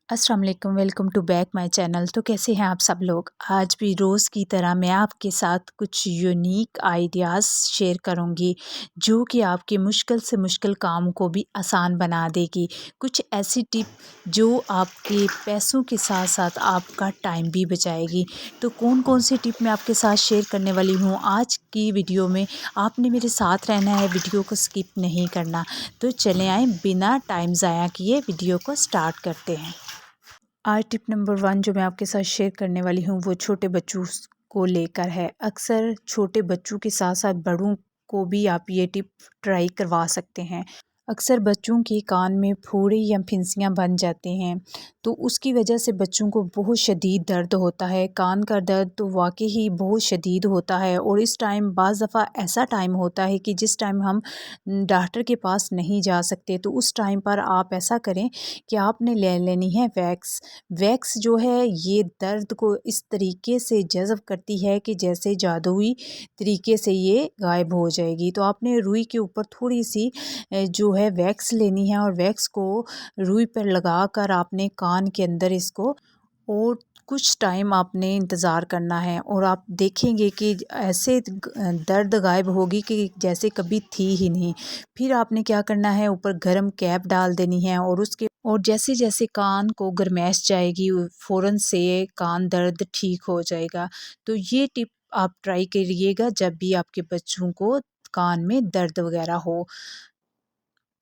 अस्सलाम वालेकुम, welcome to back my channel. तो कैसे हैं आप सब लोग। आज भी रोज़ की तरह मैं आपके साथ कुछ यूनिक आइडियाज़ शेयर करूंगी जो कि आपके मुश्किल से मुश्किल काम को भी आसान बना देगी। कुछ ऐसी टिप जो आपके पैसों के साथ साथ आपका टाइम भी बचाएगी। तो कौन कौन सी टिप मैं आपके साथ शेयर करने वाली हूँ आज की वीडियो में। आपने मेरे साथ रहना है, वीडियो को स्किप नहीं करना। तो चले आए बिना टाइम ज़ाया किए वीडियो को स्टार्ट करते हैं। आज टिप नंबर 1 जो मैं आपके साथ शेयर करने वाली हूँ वो छोटे बच्चों को लेकर है। अक्सर छोटे बच्चों के साथ साथ बड़ों को भी आप ये टिप ट्राई करवा सकते हैं। अक्सर बच्चों के कान में फोड़े या फिंसियाँ बन जाते हैं, तो उसकी वजह से बच्चों को बहुत शदीद दर्द होता है। कान का दर्द तो वाकई ही बहुत शदीद होता है और इस टाइम बाज़ दफ़ा ऐसा टाइम होता है कि जिस टाइम हम डॉक्टर के पास नहीं जा सकते, तो उस टाइम पर आप ऐसा करें कि आपने ले लेनी है वैक्स। वैक्स जो है ये दर्द को इस तरीके से जज़ब करती है कि जैसे जादुई तरीके से ये गायब हो जाएगी। तो आपने रुई के ऊपर थोड़ी सी जो है वैक्स लेनी है और वैक्स को रुई पर लगाकर आपने कान के अंदर इसको और कुछ टाइम आपने इंतज़ार करना है और आप देखेंगे कि ऐसे दर्द गायब होगी कि जैसे कभी थी ही नहीं। फिर आपने क्या करना है, ऊपर गर्म कैप डाल देनी है और जैसे जैसे कान को गर्माइश जाएगी फ़ौरन से कान दर्द ठीक हो जाएगा। तो ये टिप आप ट्राई करिएगा जब भी आपके बच्चों को कान में दर्द वगैरह हो।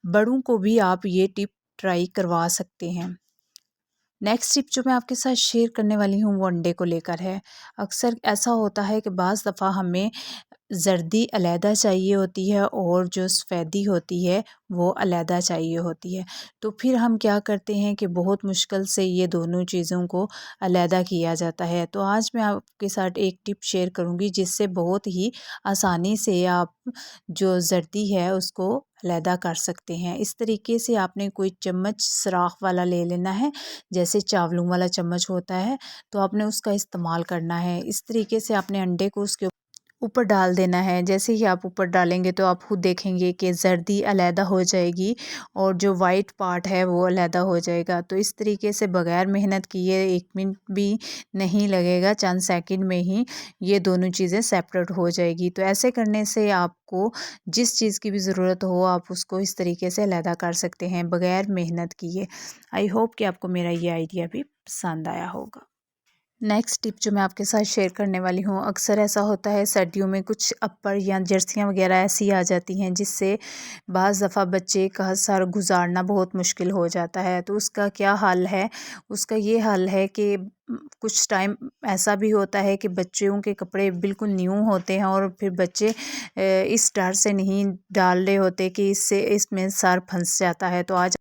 बड़ों को भी आप ये टिप ट्राई करवा सकते हैं। नेक्स्ट टिप जो मैं आपके साथ शेयर करने वाली हूँ वो अंडे को लेकर है। अक्सर ऐसा होता है कि बाज़ दफ़ा हमें ज़र्दी अलहदा चाहिए होती है और जो सफ़ेदी होती है वो अलहदा चाहिए होती है। तो फिर हम क्या करते हैं कि बहुत मुश्किल से ये दोनों चीज़ों को अलहदा किया जाता है। तो आज मैं आपके साथ एक टिप शेयर करूँगी जिससे बहुत ही आसानी से आप जो ज़र्दी है उसको अलहदा कर सकते हैं। इस तरीके से आपने कोई चम्मच सुराख वाला ले लेना है, जैसे चावलों वाला चम्मच होता है, तो आपने उसका इस्तेमाल करना है। इस तरीके से आपने अंडे को उसके ऊपर डाल देना है। जैसे ही आप ऊपर डालेंगे तो आप खुद देखेंगे कि ज़र्दी अलहदा हो जाएगी और जो वाइट पार्ट है वो अलहदा हो जाएगा। तो इस तरीके से बग़ैर मेहनत किए 1 मिनट भी नहीं लगेगा, चंद सेकंड में ही ये दोनों चीज़ें सेपरेट हो जाएगी। तो ऐसे करने से आपको जिस चीज़ की भी ज़रूरत हो आप उसको इस तरीके से अलहदा कर सकते हैं बग़ैर मेहनत किए। आई होप कि आपको मेरा ये आइडिया भी पसंद आया होगा। नेक्स्ट टिप जो मैं आपके साथ शेयर करने वाली हूँ, अक्सर ऐसा होता है सर्दियों में कुछ अपर या जर्सियाँ वगैरह ऐसी आ जाती हैं जिससे बाज़ दफ़ा बच्चे का सर गुजारना बहुत मुश्किल हो जाता है। तो उसका क्या हल है? उसका ये हल है कि कुछ टाइम ऐसा भी होता है कि बच्चों के कपड़े बिल्कुल न्यू होते हैं और फिर बच्चे इस डर से नहीं डाल रहे होते कि इससे इसमें सर फंस जाता है। तो आज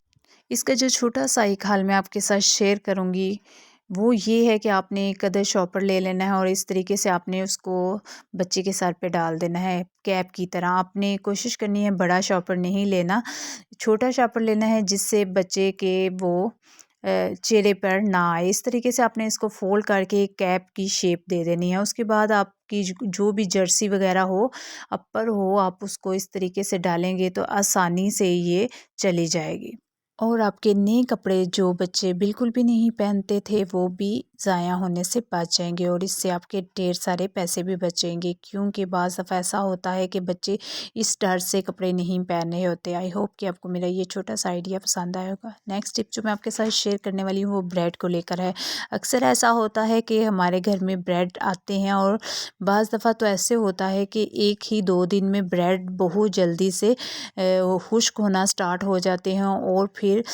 इसका जो छोटा सा एक हल मैं आपके साथ शेयर करूँगी वो ये है कि आपने एक अदर शॉपर ले लेना है और इस तरीके से आपने उसको बच्चे के सर पे डाल देना है कैप की तरह। आपने कोशिश करनी है बड़ा शॉपर नहीं लेना, छोटा शॉपर लेना है जिससे बच्चे के वो चेहरे पर ना आए। इस तरीके से आपने इसको फोल्ड करके एक कैप की शेप दे देनी है। उसके बाद आपकी जो भी जर्सी वगैरह हो, अपर हो, आप उसको इस तरीके से डालेंगे तो आसानी से ये चली जाएगी। और आपके नए कपड़े जो बच्चे बिल्कुल भी नहीं पहनते थे वो भी ज़ाया होने से बच जाएंगे और इससे आपके ढेर सारे पैसे भी बचेंगे, क्योंकि बाज़ दफ़ा ऐसा होता है कि बच्चे इस डर से कपड़े नहीं पहन रहे होते। आई होप कि आपको मेरा ये छोटा सा आइडिया पसंद आया होगा। नेक्स्ट टिप जो मैं आपके साथ शेयर करने वाली हूँ वो ब्रेड को लेकर है। अक्सर ऐसा होता है कि हमारे घर में ब्रेड आते हैं और बाज़ दफ़ा तो ऐसे होता है कि 1 ही 2 दिन में ब्रेड बहुत जल्दी से खुश्क होना स्टार्ट हो जाते हैं और फिर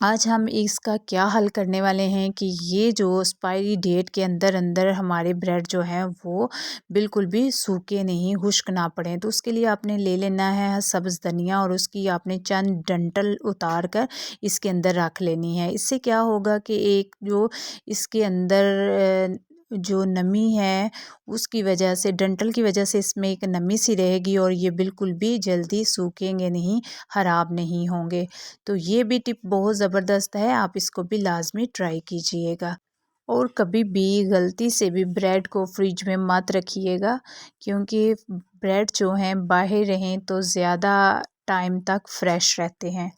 आज हम इसका क्या हल करने वाले हैं कि ये जो एक्सपायरी डेट के अंदर अंदर हमारे ब्रेड जो हैं वो बिल्कुल भी सूखे नहीं, खुश्क ना पड़ें। तो उसके लिए आपने ले लेना है सब्ज़ धनिया और उसकी आपने चंद डंठल उतार कर इसके अंदर रख लेनी है। इससे क्या होगा कि एक जो इसके अंदर जो नमी है उसकी वजह से, डंठल की वजह से इसमें एक नमी सी रहेगी और ये बिल्कुल भी जल्दी सूखेंगे नहीं, ख़राब नहीं होंगे। तो ये भी टिप बहुत ज़बरदस्त है, आप इसको भी लाज़मी ट्राई कीजिएगा। और कभी भी गलती से भी ब्रेड को फ्रिज में मत रखिएगा, क्योंकि ब्रेड जो हैं बाहर रहें तो ज़्यादा टाइम तक फ्रेश रहते हैं।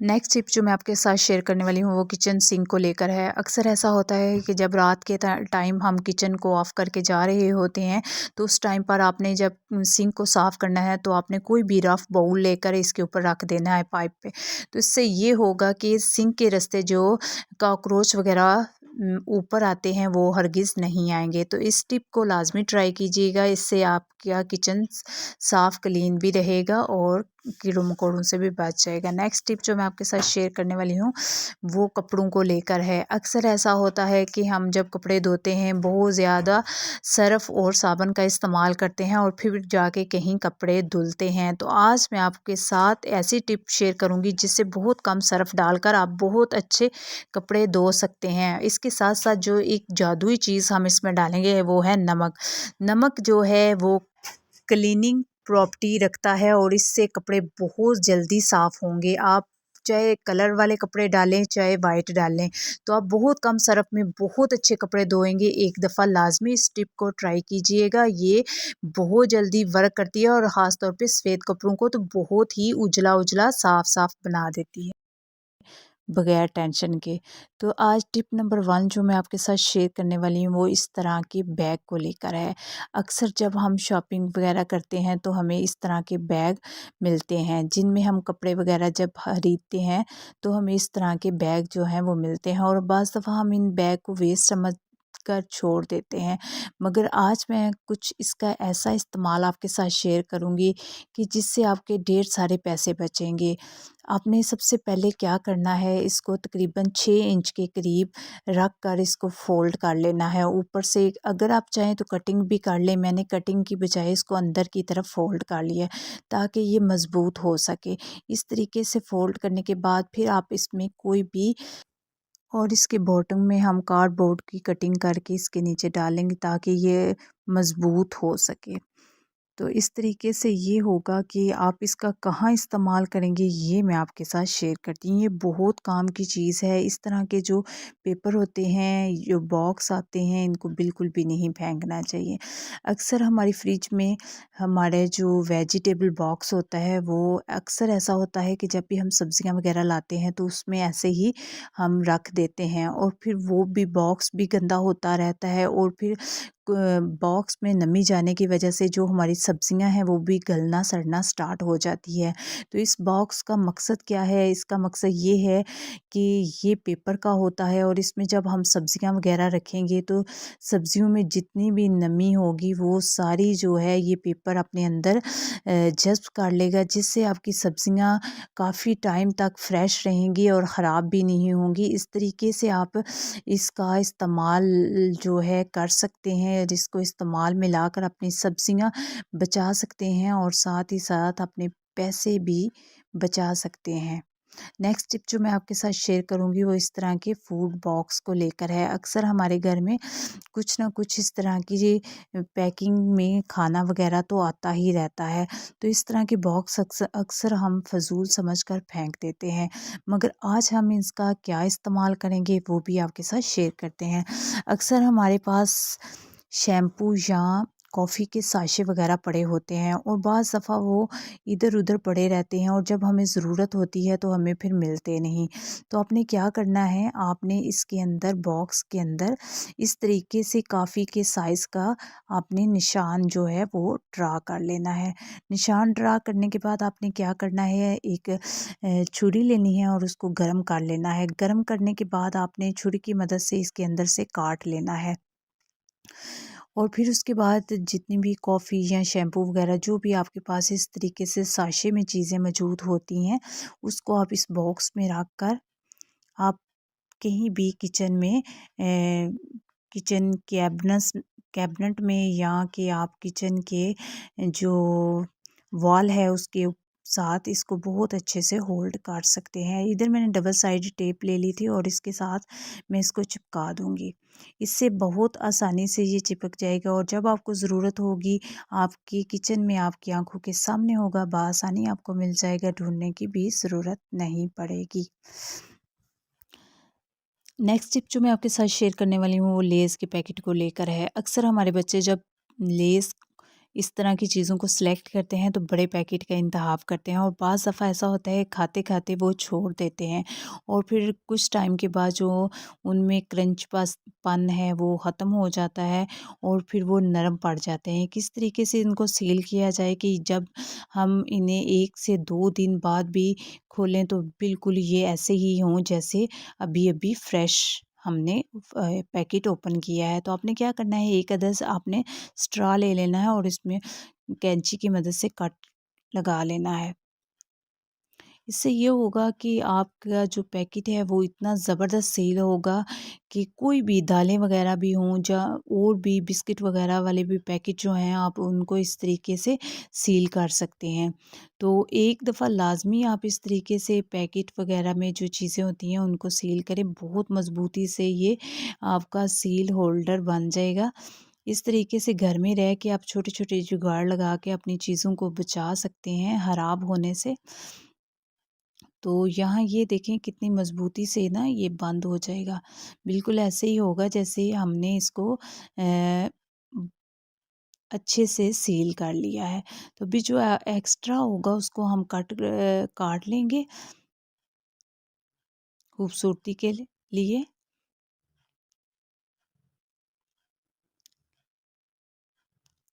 नेक्स्ट टिप जो मैं आपके साथ शेयर करने वाली हूँ वो किचन सिंक को लेकर है। अक्सर ऐसा होता है कि जब रात के टाइम हम किचन को ऑफ़ करके जा रहे होते हैं, तो उस टाइम पर आपने जब सिंक को साफ़ करना है तो आपने कोई भी रफ़ बाउल लेकर इसके ऊपर रख देना है पाइप पे। तो इससे ये होगा कि सिंक के रास्ते जो कॉकरोच वगैरह ऊपर आते हैं वो हरगिज़ नहीं आएँगे। तो इस टिप को लाज़मी ट्राई कीजिएगा, इससे आपका किचन साफ़ क्लीन भी रहेगा और कीड़ों मकोड़ों से भी बच जाएगा। नेक्स्ट टिप जो मैं आपके साथ शेयर करने वाली हूँ वो कपड़ों को लेकर है। अक्सर ऐसा होता है कि हम जब कपड़े धोते हैं बहुत ज़्यादा सर्फ़ और साबुन का इस्तेमाल करते हैं और फिर जाके कहीं कपड़े धुलते हैं। तो आज मैं आपके साथ ऐसी टिप शेयर करूँगी जिससे बहुत कम सर्फ़ डालकर आप बहुत अच्छे कपड़े धो सकते हैं। इसके साथ साथ जो एक जादुई चीज़ हम इसमें डालेंगे वो है नमक। नमक जो है वो क्लीनिंग प्रॉपर्टी रखता है और इससे कपड़े बहुत जल्दी साफ़ होंगे। आप चाहे कलर वाले कपड़े डालें चाहे वाइट डालें, तो आप बहुत कम सर्फ़ में बहुत अच्छे कपड़े धोएँगे। एक दफ़ा लाज़मी इस टिप को ट्राई कीजिएगा, ये बहुत जल्दी वर्क करती है और ख़ास तौर पे सफ़ेद कपड़ों को तो बहुत ही उजला-उजला साफ़-साफ़ बना देती है। बगैर टेंशन के। तो आज टिप नंबर 1 जो मैं आपके साथ शेयर करने वाली हूँ वो इस तरह के बैग को लेकर है। अक्सर जब हम शॉपिंग वगैरह करते हैं तो हमें इस तरह के बैग मिलते हैं जिनमें हम कपड़े वगैरह जब खरीदते हैं तो हमें इस तरह के बैग जो हैं वो मिलते हैं और बाज़ दफ़ा हम इन बैग को वेस्ट समझ कर छोड़ देते हैं। मगर आज मैं कुछ इसका ऐसा इस्तेमाल आपके साथ शेयर करूँगी कि जिससे आपके ढेर सारे पैसे बचेंगे। आपने सबसे पहले क्या करना है, इसको तकरीबन 6 इंच के करीब रख कर इसको फ़ोल्ड कर लेना है। ऊपर से अगर आप चाहें तो कटिंग भी कर लें, मैंने कटिंग की बजाय इसको अंदर की तरफ फ़ोल्ड कर लिया है ताकि ये मज़बूत हो सके। इस तरीके से फ़ोल्ड करने के बाद फिर आप इसमें कोई भी और इसके बॉटम में हम कार्डबोर्ड की कटिंग करके इसके नीचे डालेंगे ताकि ये मज़बूत हो सके। तो इस तरीके से ये होगा कि आप इसका कहाँ इस्तेमाल करेंगे ये मैं आपके साथ शेयर करती हूँ। ये बहुत काम की चीज़ है। इस तरह के जो पेपर होते हैं, जो बॉक्स आते हैं, इनको बिल्कुल भी नहीं फेंकना चाहिए। अक्सर हमारी फ्रिज में हमारे जो वेजिटेबल बॉक्स होता है वो अक्सर ऐसा होता है कि जब भी हम सब्जियां वगैरह लाते हैं तो उसमें ऐसे ही हम रख देते हैं और फिर वो भी बॉक्स भी गंदा होता रहता है और फिर बॉक्स में नमी जाने की वजह से जो हमारी सब्जियां हैं वो भी गलना सड़ना स्टार्ट हो जाती है। तो इस बॉक्स का मकसद क्या है? इसका मकसद ये है कि ये पेपर का होता है और इसमें जब हम सब्जियां वगैरह रखेंगे तो सब्जियों में जितनी भी नमी होगी वो सारी जो है ये पेपर अपने अंदर जज़्ब कर लेगा, जिससे आपकी सब्जियां काफ़ी टाइम तक फ्रेश रहेंगी और ख़राब भी नहीं होंगी। इस तरीके से आप इसका इस्तेमाल जो है कर सकते हैं, जिसको इस्तेमाल में लाकर अपनी सब्जियां बचा सकते हैं और साथ ही साथ अपने पैसे भी बचा सकते हैं। नेक्स्ट टिप जो मैं आपके साथ शेयर करूंगी वो इस तरह के फूड बॉक्स को लेकर है। अक्सर हमारे घर में कुछ ना कुछ इस तरह की पैकिंग में खाना वगैरह तो आता ही रहता है। तो इस तरह के बॉक्स अक्सर अक्सर हम फजूल समझकर फेंक देते हैं, मगर आज हम इसका क्या इस्तेमाल करेंगे वो भी आपके साथ शेयर करते हैं। अक्सर हमारे पास शैम्पू या कॉफ़ी के साशे वगैरह पड़े होते हैं और बाज़ दफ़ा वो इधर उधर पड़े रहते हैं और जब हमें ज़रूरत होती है तो हमें फिर मिलते नहीं। तो आपने क्या करना है, आपने इसके अंदर बॉक्स के अंदर इस तरीके से काफ़ी के साइज़ का आपने निशान जो है वो ड्रा कर लेना है। निशान ड्रा करने के बाद आपने क्या करना है, एक छुरी लेनी है और उसको गर्म कर लेना है। गर्म करने के बाद आपने छुरी की मदद से इसके अंदर से काट लेना है और फिर उसके बाद जितनी भी कॉफ़ी या शैम्पू वगैरह जो भी आपके पास इस तरीके से साशे में चीज़ें मौजूद होती हैं, उसको आप इस बॉक्स में रख कर आप कहीं भी किचन में किचन कैबिनेट में या कि आप किचन के जो वॉल है उसके साथ इसको बहुत अच्छे से होल्ड कर सकते हैं। इधर मैंने डबल साइड टेप ले ली थी और इसके साथ मैं इसको चिपका दूंगी। इससे बहुत आसानी से ये चिपक जाएगा और जब आपको ज़रूरत होगी आपकी किचन में आपकी आंखों के सामने होगा, बआसानी आपको मिल जाएगा, ढूंढने की भी ज़रूरत नहीं पड़ेगी। नेक्स्ट टिप जो मैं आपके साथ शेयर करने वाली हूँ वो लेज़ के पैकेट को लेकर है। अक्सर हमारे बच्चे जब लेज़ इस तरह की चीज़ों को सिलेक्ट करते हैं तो बड़े पैकेट का इंतखाब करते हैं और बाज़ दफ़ा ऐसा होता है खाते-खाते वो छोड़ देते हैं और फिर कुछ टाइम के बाद जो उनमें क्रंच पन है वो ख़त्म हो जाता है और फिर वो नरम पड़ जाते हैं। किस तरीके से इनको सील किया जाए कि जब हम इन्हें 1 से 2 दिन बाद भी खोलें तो बिल्कुल ये ऐसे ही हों जैसे अभी-अभी फ्रेश हमने पैकेट ओपन किया है। तो आपने क्या करना है, एक अदद आपने स्ट्रॉ ले लेना है और इसमें कैंची की मदद से कट लगा लेना है। इससे ये होगा कि आपका जो पैकेट है वो इतना ज़बरदस्त सेल होगा कि कोई भी दालें वग़ैरह भी हों या और भी बिस्किट वग़ैरह वाले भी पैकेट जो हैं आप उनको इस तरीके से सील कर सकते हैं। तो एक दफ़ा लाज़मी आप इस तरीके से पैकेट वग़ैरह में जो चीज़ें होती हैं उनको सील करें, बहुत मज़बूती से ये आपका सील होल्डर बन जाएगा। इस तरीके से घर में रह के आप छोटे-छोटे जुगाड़ लगा के अपनी चीज़ों को बचा सकते हैं ख़राब होने से। तो यहाँ ये देखें कितनी मज़बूती से ना ये बंद हो जाएगा। बिल्कुल ऐसे ही होगा जैसे हमने इसको अच्छे से सील कर लिया है। तो अभी जो एक्स्ट्रा होगा उसको हम काट लेंगे खूबसूरती के लिए।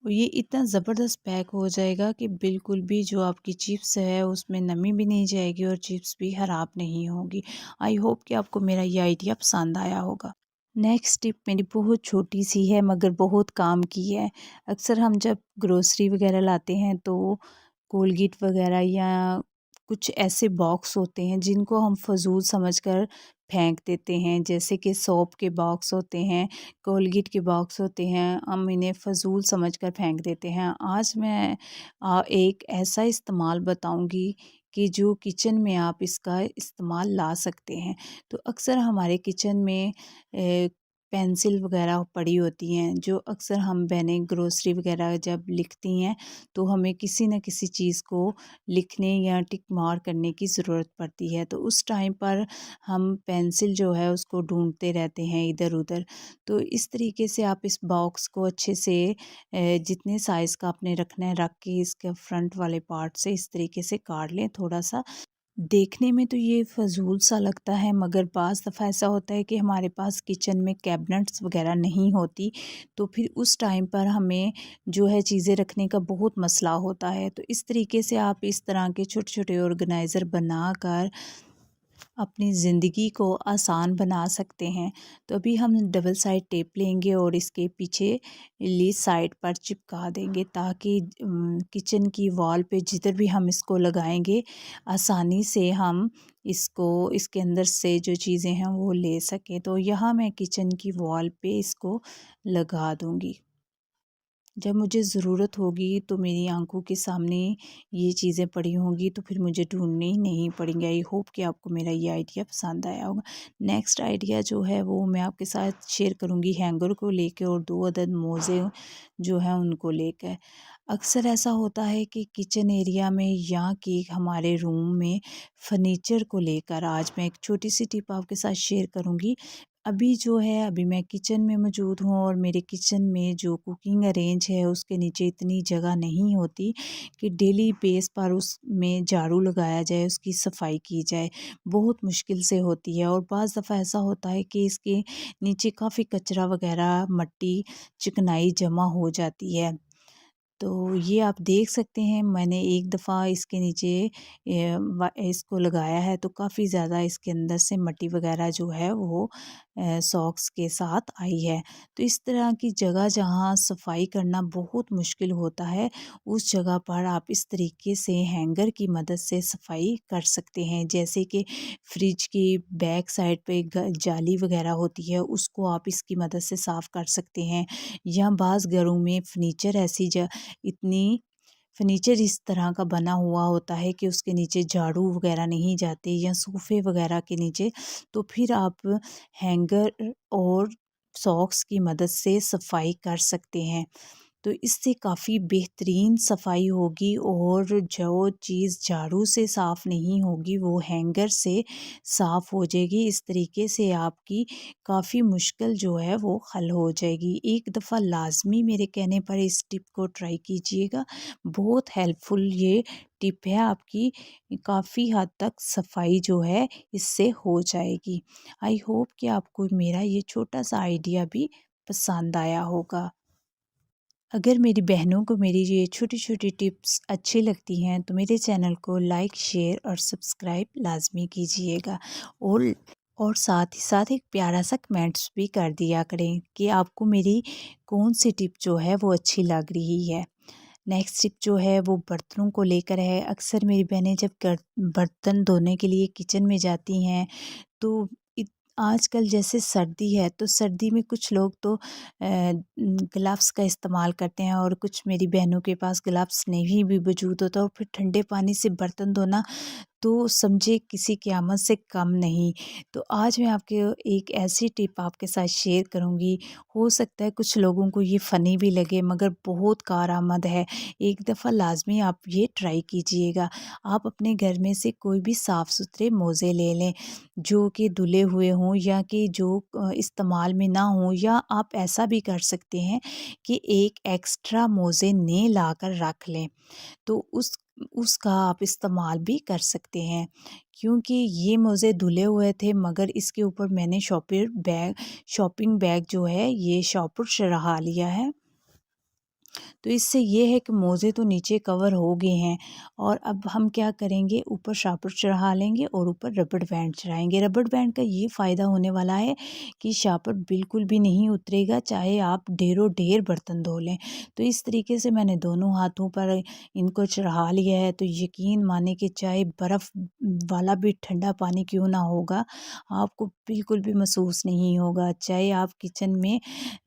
और ये इतना ज़बरदस्त पैक हो जाएगा कि बिल्कुल भी जो आपकी चिप्स है उसमें नमी भी नहीं जाएगी और चिप्स भी ख़राब नहीं होगी। आई होप कि आपको मेरा ये आइडिया पसंद आया होगा। नेक्स्ट टिप मेरी बहुत छोटी सी है मगर बहुत काम की है। अक्सर हम जब ग्रोसरी वगैरह लाते हैं तो कोलगेट वगैरह या कुछ ऐसे बॉक्स होते हैं जिनको हम फ़ज़ूल समझकर फेंक देते हैं। जैसे कि सोप के बॉक्स होते हैं, कोलगेट के बॉक्स होते हैं, हम इन्हें फ़ज़ूल समझकर फेंक देते हैं। आज मैं एक ऐसा इस्तेमाल बताऊँगी कि जो किचन में आप इसका इस्तेमाल ला सकते हैं। तो अक्सर हमारे किचन में पेंसिल वगैरह पड़ी होती हैं जो अक्सर हम बहनें ग्रोसरी वगैरह जब लिखती हैं तो हमें किसी न किसी चीज़ को लिखने या टिक मार करने की ज़रूरत पड़ती है। तो उस टाइम पर हम पेंसिल जो है उसको ढूंढते रहते हैं इधर-उधर। तो इस तरीके से आप इस बॉक्स को अच्छे से जितने साइज़ का आपने रखना है रख के इसके फ्रंट वाले पार्ट से इस तरीके से काट लें थोड़ा-सा। देखने में तो ये फ़ज़ूल सा लगता है मगर बाज़ दफ़ा ऐसा होता है कि हमारे पास किचन में कैबिनेट्स वग़ैरह नहीं होती, तो फिर उस टाइम पर हमें जो है चीज़ें रखने का बहुत मसला होता है। तो इस तरीके से आप इस तरह के छोटे-छोटे ऑर्गेनाइज़र बनाकर अपनी ज़िंदगी को आसान बना सकते हैं। तो अभी हम डबल साइड टेप लेंगे और इसके पीछे ली साइड पर चिपका देंगे ताकि किचन की वॉल पे जिधर भी हम इसको लगाएंगे आसानी से हम इसको इसके अंदर से जो चीज़ें हैं वो ले सकें। तो यहाँ मैं किचन की वॉल पे इसको लगा दूँगी। जब मुझे ज़रूरत होगी तो मेरी आँखों के सामने ये चीज़ें पड़ी होंगी तो फिर मुझे ढूँढनी नहीं पड़ेंगी। आई होप कि आपको मेरा ये आइडिया पसंद आया होगा। नेक्स्ट आइडिया जो है वो मैं आपके साथ शेयर करूँगी हैंगर को लेके और 2 अदद मोज़े जो हैं उनको लेकर। अक्सर ऐसा होता है कि किचन एरिया में या कि हमारे रूम में फर्नीचर को लेकर आज मैं एक छोटी-सी टिप आपके साथ शेयर करूँगी। अभी जो है अभी मैं किचन में मौजूद हूँ और मेरे किचन में जो कुकिंग अरेंज है उसके नीचे इतनी जगह नहीं होती कि डेली बेस पर उसमें झाड़ू लगाया जाए, उसकी सफाई की जाए। बहुत मुश्किल से होती है और बाज़ दफ़ा ऐसा होता है कि इसके नीचे काफ़ी कचरा वगैरह, मिट्टी, चिकनाई जमा हो जाती है। तो ये आप देख सकते हैं मैंने एक दफ़ा इसके नीचे इसको लगाया है तो काफ़ी ज़्यादा इसके अंदर से मिट्टी वगैरह जो है वो सॉक्स के साथ आई है। तो इस तरह की जगह जहाँ सफाई करना बहुत मुश्किल होता है उस जगह पर आप इस तरीके से हैंगर की मदद से सफाई कर सकते हैं। जैसे कि फ्रिज की बैक साइड पे जाली वगैरह होती है उसको आप इसकी मदद से साफ़ कर सकते हैं। या बाज़ घरों में फर्नीचर ऐसी इतनी फर्नीचर इस तरह का बना हुआ होता है कि उसके नीचे झाड़ू वगैरह नहीं जाते या सोफ़े वगैरह के नीचे, तो फिर आप हैंगर और सॉक्स की मदद से सफाई कर सकते हैं। तो इससे काफ़ी बेहतरीन सफाई होगी और जो चीज़ झाड़ू से साफ़ नहीं होगी वो हैंगर से साफ़ हो जाएगी। इस तरीके से आपकी काफ़ी मुश्किल जो है वो हल हो जाएगी। एक दफ़ा लाज़मी मेरे कहने पर इस टिप को ट्राई कीजिएगा। बहुत हेल्पफुल ये टिप है, आपकी काफ़ी हद तक सफाई जो है इससे हो जाएगी। आई होप कि आपको मेरा ये छोटा-सा आइडिया भी पसंद आया होगा। अगर मेरी बहनों को मेरी ये छोटी-छोटी टिप्स अच्छी लगती हैं तो मेरे चैनल को लाइक, शेयर और सब्सक्राइब लाज़मी कीजिएगा और साथ ही साथ एक प्यारा-सा कमेंट्स भी कर दिया करें कि आपको मेरी कौन-सी टिप जो है वो अच्छी लग रही है। नेक्स्ट टिप जो है वो बर्तनों को लेकर है। अक्सर मेरी बहनें जब बर्तन धोने के लिए किचन में जाती हैं तो आजकल जैसे सर्दी है तो सर्दी में कुछ लोग तो ग्लव्स का इस्तेमाल करते हैं और कुछ मेरी बहनों के पास ग्लव्स नहीं भी वजूद होता और फिर ठंडे पानी से बर्तन धोना तो समझे किसी क़यामत से कम नहीं। तो आज मैं आपके एक ऐसी टिप आपके साथ शेयर करूँगी, हो सकता है कुछ लोगों को ये फ़नी भी लगे मगर बहुत कारआमद है। एक दफ़ा लाज़मी आप ये ट्राई कीजिएगा। आप अपने घर में से कोई भी साफ़-सुथरे मोज़े ले लें, जो कि धुले हुए हों या कि जो इस्तेमाल में ना हों, या आप ऐसा भी कर सकते हैं कि एक एक्स्ट्रा मोज़े नए लाकर रख लें। तो उसका आप इस्तेमाल भी कर सकते हैं, क्योंकि ये मोज़े धुले हुए थे मगर इसके ऊपर मैंने शॉपिंग बैग जो है ये शॉपर चढ़ा लिया है। तो इससे ये है कि मोज़े तो नीचे कवर हो गए हैं और अब हम क्या करेंगे, ऊपर शापर चढ़ा लेंगे और ऊपर रबड़ बैंड चढ़ाएंगे। रबड़ बैंड का ये फ़ायदा होने वाला है कि शापर बिल्कुल भी नहीं उतरेगा, चाहे आप ढेरों ढेर बर्तन धो लें। तो इस तरीके से मैंने दोनों हाथों पर इनको चढ़ा लिया है, तो यकीन माने कि चाहे बर्फ़ वाला भी ठंडा पानी क्यों ना होगा, आपको बिल्कुल भी महसूस नहीं होगा। चाहे आप किचन में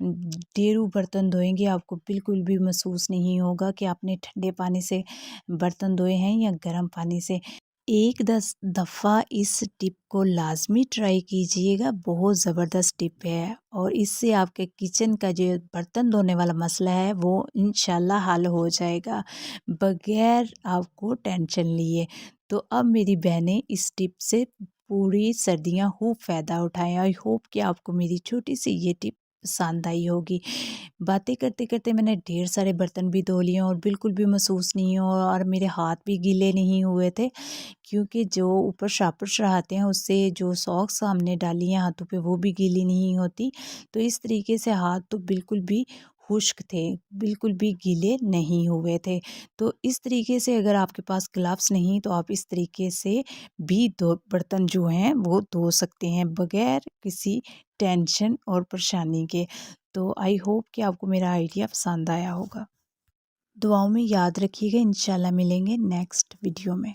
ढेरों बर्तन धोएंगे, आपको बिल्कुल भी महसूस नहीं होगा कि आपने ठंडे पानी से बर्तन धोए हैं या गर्म पानी से। एक दफ़ा इस टिप को लाज़मी ट्राई कीजिएगा, बहुत ज़बरदस्त टिप है और इससे आपके किचन का जो बर्तन धोने वाला मसला है वो इंशाल्लाह हल हो जाएगा, बग़ैर आपको टेंशन लिए। तो अब मेरी बहनें इस टिप से पूरी सर्दियाँ खूब फ़ायदा उठाएँ। आई होप कि आपको मेरी छोटी-सी ये टिप पसंद आई होगी। बातें करते-करते मैंने ढेर सारे बर्तन भी धो लिए और बिल्कुल भी महसूस नहीं हुआ और मेरे हाथ भी गीले नहीं हुए थे, क्योंकि जो ऊपर शापर चढ़ाते हैं उससे जो सॉक्स हमने डाली हैं हाथों पे वो भी गीली नहीं होती। तो इस तरीके से हाथ तो बिल्कुल भी खुश्क थे, बिल्कुल भी गीले नहीं हुए थे। तो इस तरीके से अगर आपके पास ग्लव्स नहीं तो आप इस तरीके से भी दो बर्तन जो हैं वो धो सकते हैं बग़ैर किसी टेंशन और परेशानी के। तो आई होप कि आपको मेरा आइडिया पसंद आया होगा। दुआओं में याद रखिएगा, इंशाल्लाह मिलेंगे नेक्स्ट वीडियो में।